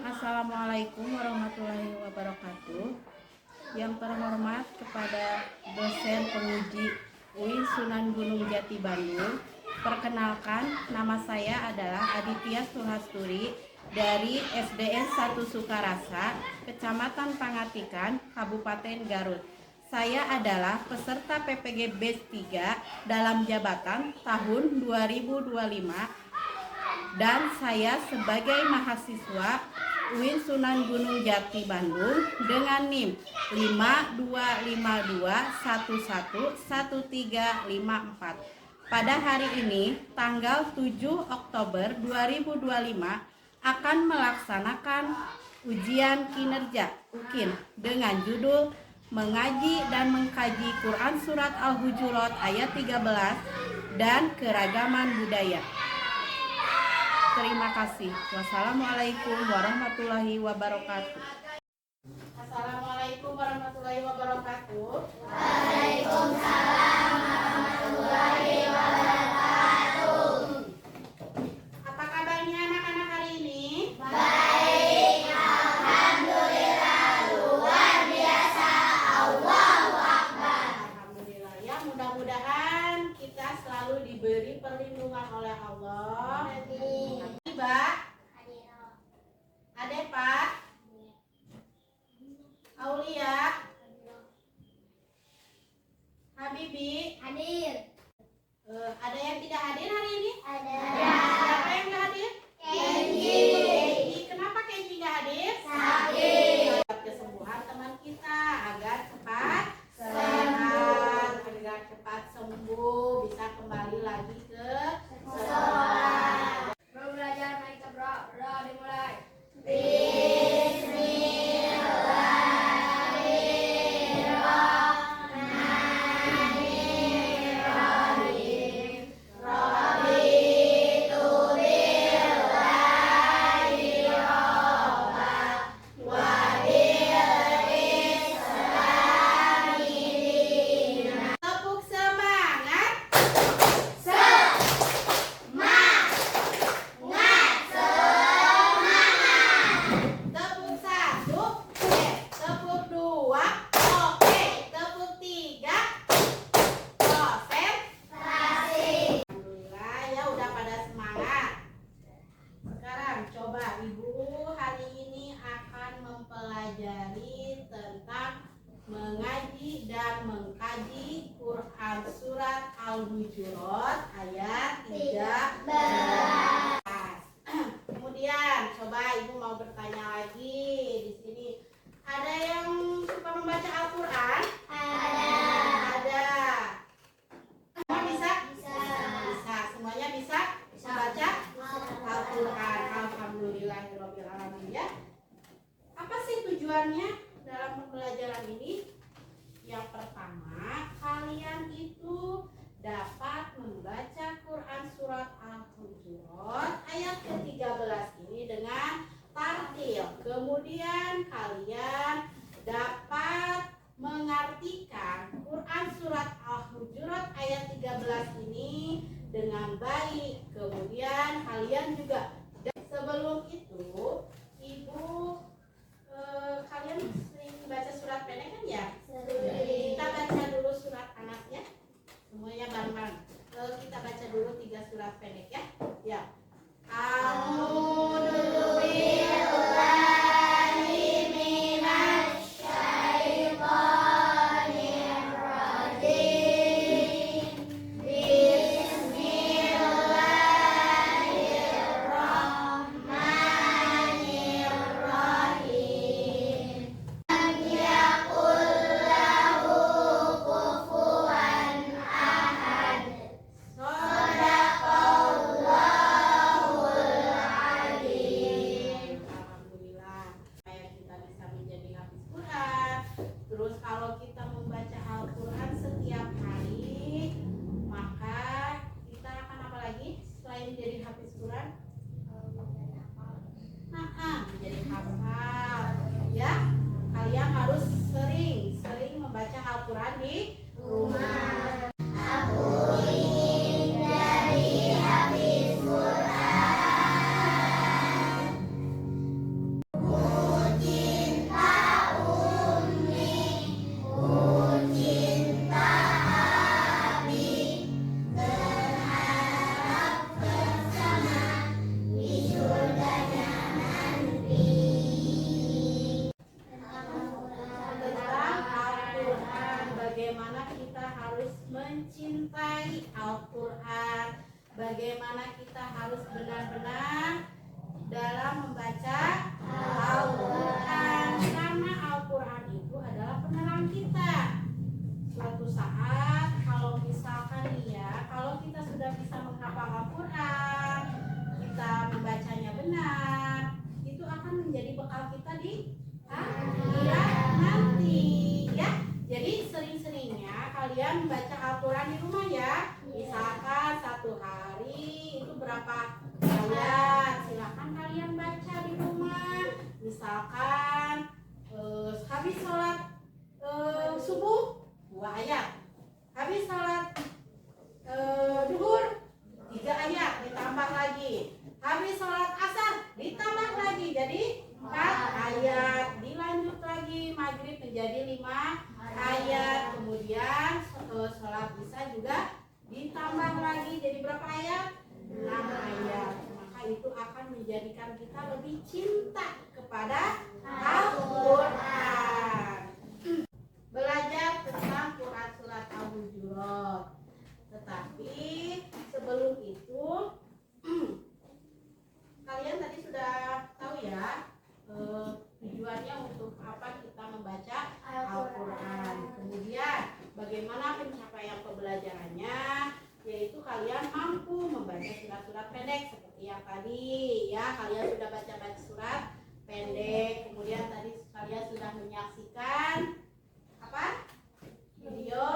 Assalamualaikum warahmatullahi wabarakatuh. Yang terhormat kepada dosen penguji UIN Sunan Gunung Jati Bandung. Perkenalkan, nama saya adalah Aditya Suhasturi dari SDN 1 Sukarasa, Kecamatan Pangatikan, Kabupaten Garut. Saya adalah peserta PPG Batch 3 dalam jabatan tahun 2025 dan saya sebagai mahasiswa UIN Sunan Gunung Jati Bandung dengan NIM 5252111354. Pada hari ini, tanggal 7 Oktober 2025, akan melaksanakan ujian kinerja UKIN dengan judul Mengaji dan Mengkaji Quran Surat Al-Hujurat ayat 13 dan Keragaman Budaya. Terima kasih. Wassalamualaikum warahmatullahi wabarakatuh. Assalamualaikum warahmatullahi wabarakatuh. Waalaikumsalam warahmatullahi wabarakatuh. Apa kabarnya anak-anak hari ini? Baik, alhamdulillah, luar biasa. Allahu Akbar. Alhamdulillah ya, mudah-mudahan kita selalu diberi perlindungan oleh Allah. Mbak, Ade Pak, Aulia, Habibi, Hadir. Ada yang tidak hadir hari ini? Ada. Siapa yang tidak hadir? Kenji. Kenapa Kenji tidak hadir? Sakit. Kesembuhan teman kita agar cepat sehat, agar cepat sembuh, bisa kembali lagi ke sekolah. Belajar naik tabrak, dimulai. Tepuk semangat. Tepuk satu, tepuk dua, oke. Tepuk tiga, konsentrasi. Alhamdulillah ya udah pada semangat. Sekarang coba Ibu hari ini akan mempelajari tentang mengaji dan mengkaji Quran Surat Al-Hujurat ayat 13. Kemudian coba Ibu mau bertanya lagi di sini. Ada yang suka membaca Al-Quran? Ada. Semua bisa? Bisa. Semuanya bisa membaca Al-Quran. Alhamdulillahirabbil alamin ya. Apa sih tujuannya dalam pembelajaran ini? Yang pertama, kalian itu dapat membaca Quran Surat Al-Hujurat ayat ke-13 ini dengan tartil. Kemudian kalian dapat mengartikan Quran Surat Al-Hujurat ayat 13 ini dengan baik. Kemudian kalian juga sebelum itu Ibu kalian sering baca surat pendek kan ya? Kita baca dulu surat anaknya. Semuanya bareng-bareng. Kita baca dulu 3 surat pendek ya. Ya. Alhamdulillah, supaya kita bisa menjadi hafiz Quran. Terus kalau kita membaca Al-Quran setiap hari, maka kita akan apa lagi selain menjadi hafiz Quran? Menjadi hafal. Ya, kalian harus sering membaca Al-Quran di rumah. Aku ingin jadi hafiz Quran. bagaimana kita harus mencintai Al-Quran, bagaimana kita harus benar-benar dalam membaca Al-Quran, karena Al-Quran itu adalah penerang kita. Suatu saat kalau misalkan kalau kita sudah bisa menghafal Al-Quran, kita membacanya benar, itu akan menjadi bekal kita di akhirat nanti ya. Jadi sering-seringnya kalian baca Al-Quran di rumah ya. Misalkan satu hari itu berapa ayat, silakan kalian baca di rumah. Misalkan habis sholat subuh 2 ayat, habis sholat duhur 3 ayat ditambah lagi, habis sholat asar ditambah lagi jadi 4 ayat, dilanjut lagi maghrib menjadi 5 ayat, kemudian sholat isya juga ditambah lagi jadi berapa ayat? 6 ayat. Maka itu akan menjadikan kita lebih cinta kepada Al-Quran. Belajar tentang surat Al-Hujurat. Tetapi sebelum itu kalian tadi sudah tahu ya tujuannya untuk apa kita membaca Al-Quran. Kemudian bagaimana pencapaian pembelajarannya, yaitu kalian mampu membaca surat-surat pendek seperti yang tadi ya. Kalian sudah baca surat pendek, kemudian tadi kalian sudah menyaksikan apa? Video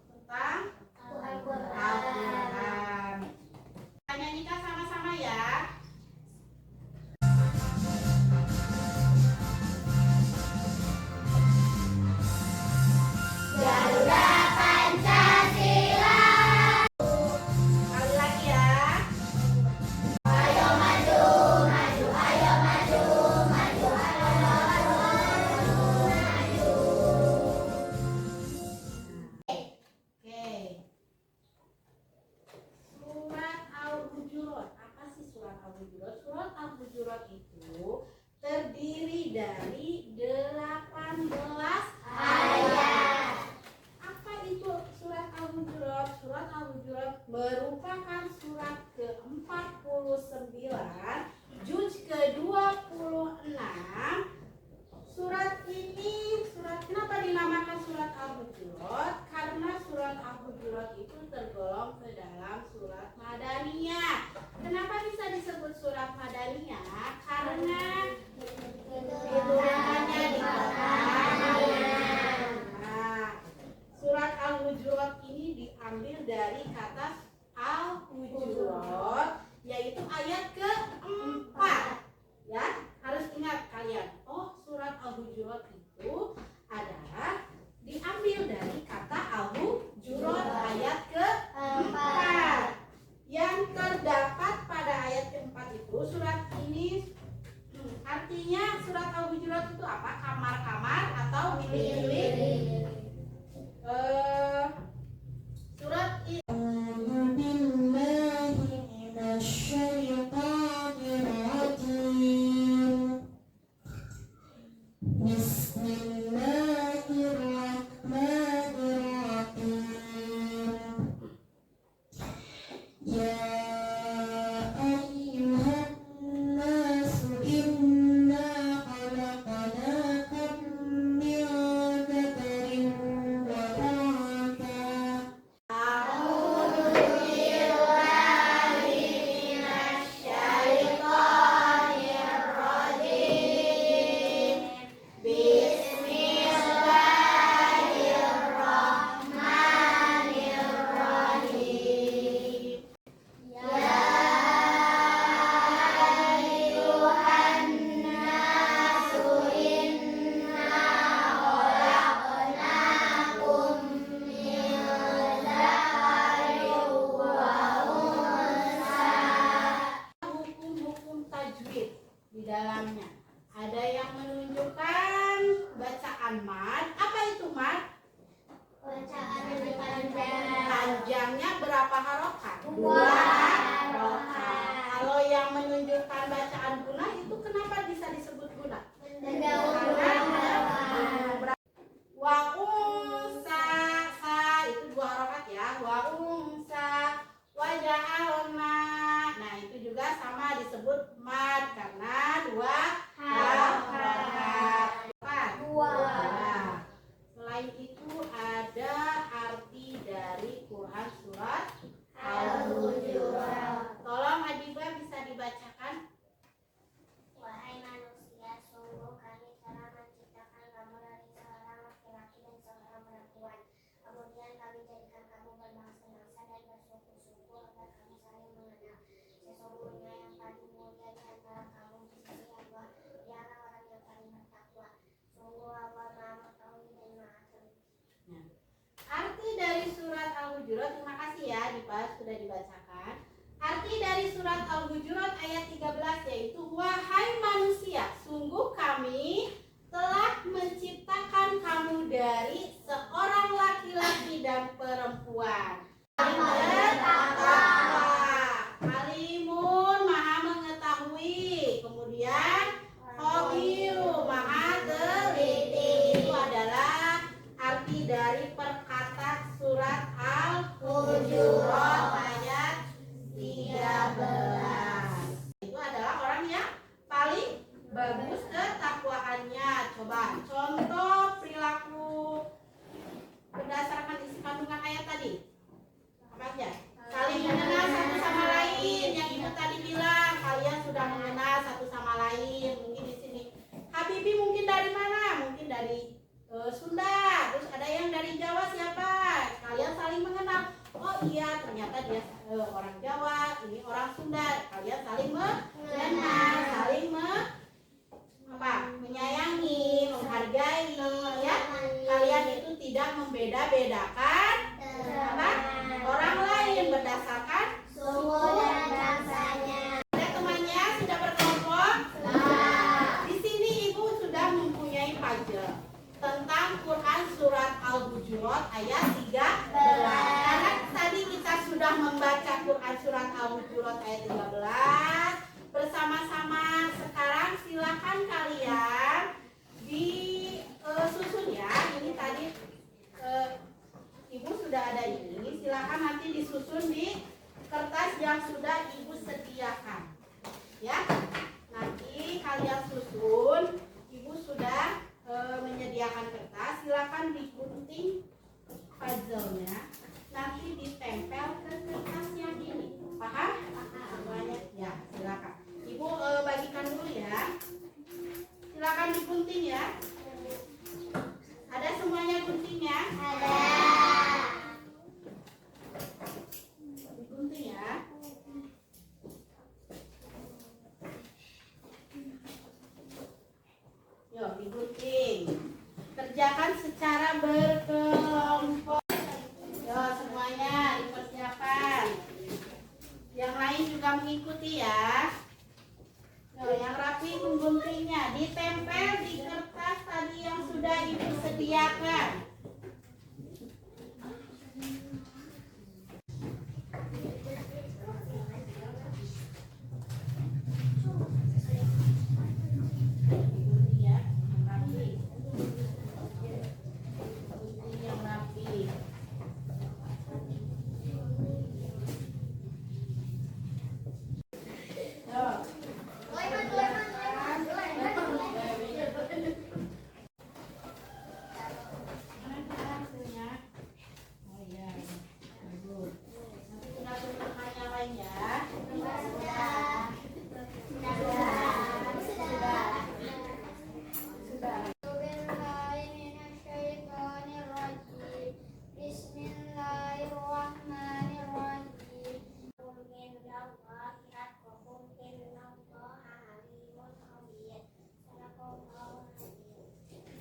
tentang Al-Quran. Nyanyikan sama-sama ya. Garuda Pancasila. Kali lagi ya. Ayo maju, maju, ayo maju, maju, ayo maju, maju. Oke. Surat Al-Hujurat. Apa sih surat Al-Hujurat? Surat Al-Hujurat itu terdiri dari 18 ayat. Apa itu surat Al-Hujurat? Surat Al-Hujurat merupakan surat ke-49, juz ke-26. Surat ini, kenapa dinamakan surat Al-Hujurat? Karena surat Al-Hujurat itu tergolong ke dalam surat Madaniyah. Kenapa bisa disebut surat Madaniyah? Karena diturunkannya di kota Madinah. Nah, surat Al-Hujurat ini diambil dari kata Al-Hujurat, yaitu ayat ke-4. Ya, harus ingat kalian. Oh, surat Al-Hujurat itu adalah diambil dari kata Al-Hujurat ayat ke-4. Yang terdapat pada ayat ke-4 itu, surat ini artinya surat Al-Hujurat itu apa? Kamar-kamar atau bilik-bilik. Surat ini Al-Hujurat. Terima kasih ya sudah dibacakan. Arti dari surat Al-Hujurat ayat 13 yaitu wahai manusia, sungguh kami telah menciptakan kamu dari seorang laki-laki dan perempuan. Bertakwa, Alimun maha mengetahui, kemudian Khobiru maha teliti. Itu adalah arti dari perkata surat Al-Hujurat ayat 13. Itu adalah orang yang paling bagus ketakwaannya. Coba contoh perilaku berdasarkan isi kandungan ayat tadi. Apa aja? Saling mengenal satu sama lain. Yang ibu tadi bilang kalian sudah mengenal satu sama lain. Mungkin di sini Habibi mungkin dari mana? Mungkin dari Sunda. Terus ada yang dari Jawa siapa? Kalian saling mengenal. Oh iya, ternyata dia orang Jawa, ini orang Sunda. Kalian saling mengenal, saling menyayangi, menghargai, ya. Kalian itu tidak membeda-bedakan orang lain berdasarkan suku dan bangsanya. Ada temannya sudah berkelompok. Di sini ibu sudah mempunyai puzzle tentang Quran surat Al-Hujurat ayat 13. Karena tadi kita sudah membaca Quran surat Al-Hujurat ayat 13 bersama-sama. Sekarang silakan kalian disusun ya. Ini tadi ibu sudah ada ini. Silakan nanti disusun di kertas yang sudah ibu sediakan. Ya. Nanti kalian susun. Ibu sudah menyediakan kertas. Silakan digunting puzzle-nya. Nanti ditempel ke kertasnya ini. Paham? Semuanya? Ya, silakan. Ibu bagikan dulu ya. Silakan digunting ya. Ada semuanya guntingnya? Ada. Digunting ya. Yuk, digunting. Kerjakan secara berkelompok. Yuk, semuanya dipersiapkan. Yang lain juga mengikuti ya. Yuk, yang rapi mengguntingnya. Ditempel di kertas tadi yang sudah ibu sediakan. Digunting ya, yang rapi. Gunting yang rapi. Yuk.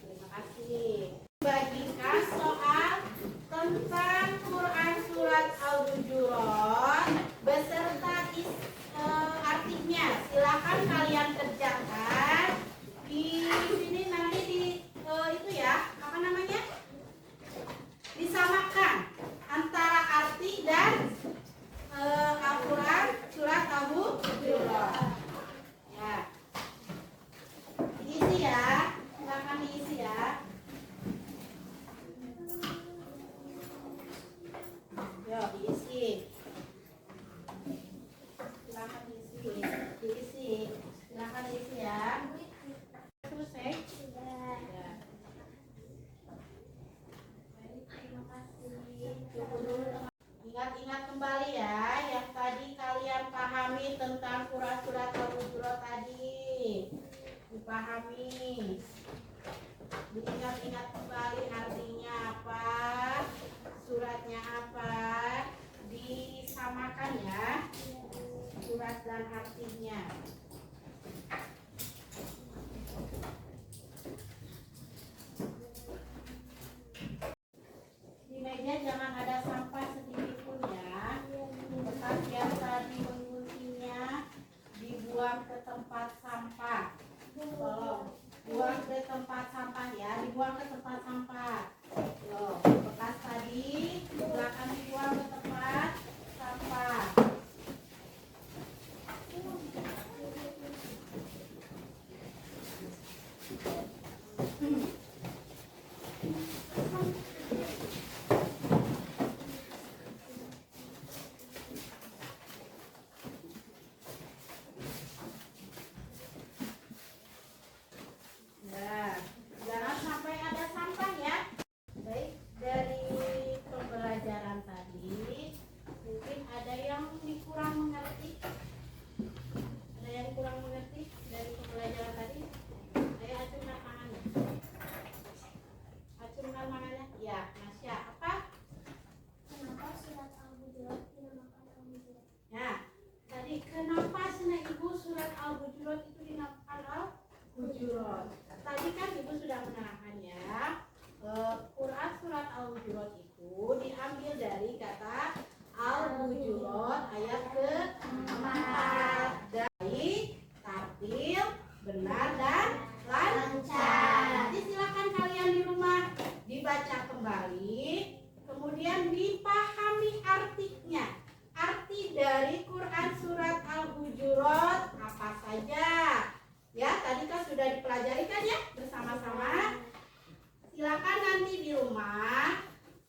Terima kasih. Bagikan soal tentang Quran surat Al-Hujurat beserta artinya. Silakan kalian kerjakan di sini nanti itu ya, apa namanya? Disamakan antara arti dan Al-Quran surat Al-Hujurat. Ya. Diisi ya. Silakan diisi ya. Yuk, diisi. Silakan diisi. Diisi. Silakan diisi ya. Selesai? Ya. Baik, terima kasih. Tunggu dulu, teman. Ingat-ingat kembali ya yang tadi kalian pahami tentang surat-surat Al-Hujurat tadi. Dipahami. Diingat-ingat kembali artinya apa, suratnya apa, disamakan ya surat dan artinya. Di meja jangan ada sampah sedikit. Ya, Nasya, apa? Kenapa surat Al-Hujurat dinamakan Al-Hujurat? Nah, tadi kenapa Sena Ibu surat Al-Hujurat itu dinamakan Al-Hujurat? Tadi kan Ibu sudah menerangkan ya. Quran surat Al-Hujurat itu diambil dari kata Al-Hujurat ayat ke-4. Dari tartil, benar dan lancar. Nanti silakan kalian di rumah dibaca kembali, kemudian dipahami artinya. Arti dari Quran surat Al-Hujurat apa saja? Ya, tadi kan sudah dipelajari kan ya bersama-sama. Silakan nanti di rumah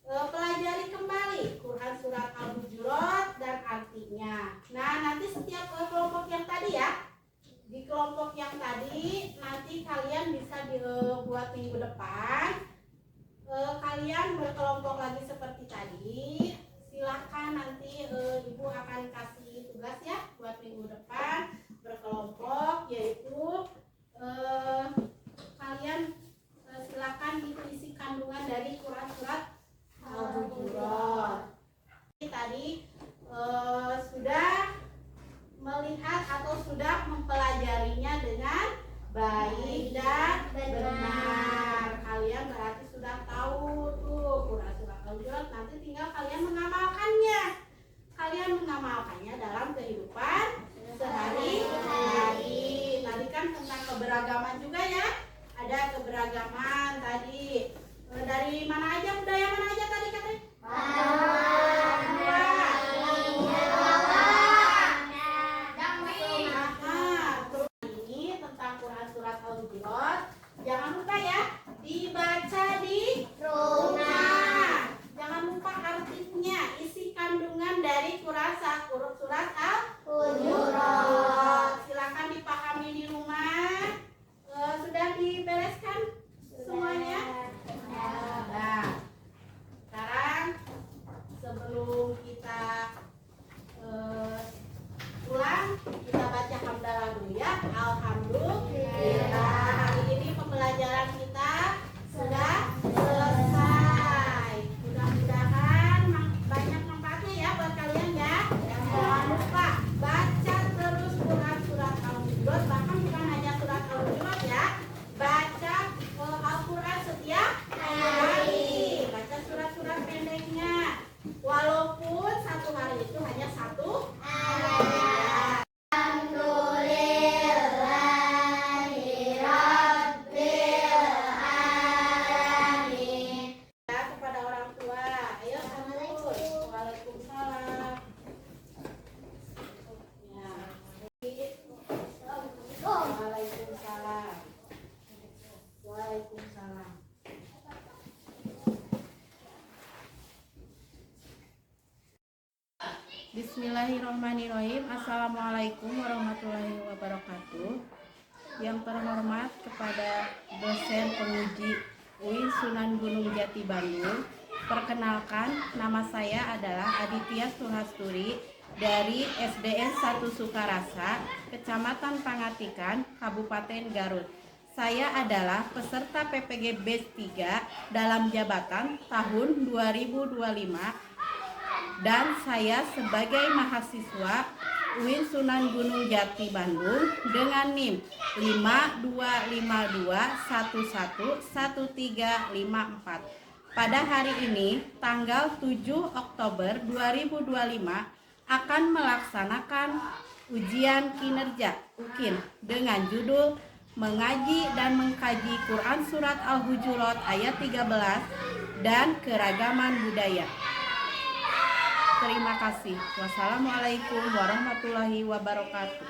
pelajari kembali Quran surat Al-Hujurat dan artinya. Nah, nanti setiap kelompok yang tadi ya, di kelompok yang tadi nanti kalian bisa dibuat minggu depan. Kalian berkelompok lagi seperti tadi. Silakan nanti Ibu akan kasih tugas ya buat minggu depan berkelompok, yaitu kalian silakan isi kandungan dari Quran surat Al-Hujurat. Tadi sudah melihat atau sudah mempelajarinya dengan baik dan benar. Kalian berarti sudah tahu tuh Quran surat Al-Hujurat. Nanti tinggal kalian mengamalkannya. Kalian mengamalkannya dalam kehidupan sehari-hari. Tadi kan tentang keberagaman juga ya. Ada keberagaman tadi. Dari mana aja, budaya mana aja tadi katanya? Ini tentang Quran surat Al-Hujurat. Jangan lupa ya, dibaca di rumah. Jangan lupa artinya, isi kandungan dari Quran surat Al-Hujurat. Silakan dipahami di rumah. Sudah dibereskan semuanya? Nah, sekarang sebelum kita pulang, kita baca hamdalah dulu ya. Alhamdulillah, hari ini pembelajaran kita sudah selesai. Mudah-mudahan banyak manfaatnya ya buat kalian ya. Jangan lupa baca terus Quran surat Al-Hujurat, bahkan bukan hanya surat Al-Hujurat ya. Baca Al-Quran setiap hari. Baca surat-surat pendeknya. Walaupun satu hari itu hanya satu ayat. Ya, kepada orang tua. Ayo, Assalamualaikum. Waalaikumsalam. Ya. Waalaikumsalam. Waalaikumsalam. Bismillahirrahmanirrahim. Assalamualaikum warahmatullahi wabarakatuh. Yang terhormat kepada dosen penguji UIN Sunan Gunung Jati Bandung. Perkenalkan, nama saya adalah Aditya Suhasturi dari SDN 1 Sukarasa, Kecamatan Pangatikan, Kabupaten Garut. Saya adalah peserta PPG Batch 3 dalam jabatan tahun 2025 dan saya sebagai mahasiswa UIN Sunan Gunung Jati Bandung dengan NIM 5222111354. Pada hari ini, tanggal 7 Oktober 2025 akan melaksanakan ujian kinerja UKIN dengan judul Mengaji dan Mengkaji Quran Surat Al-Hujurat ayat 13 dan Keragaman Budaya. Terima kasih. Wassalamualaikum warahmatullahi wabarakatuh.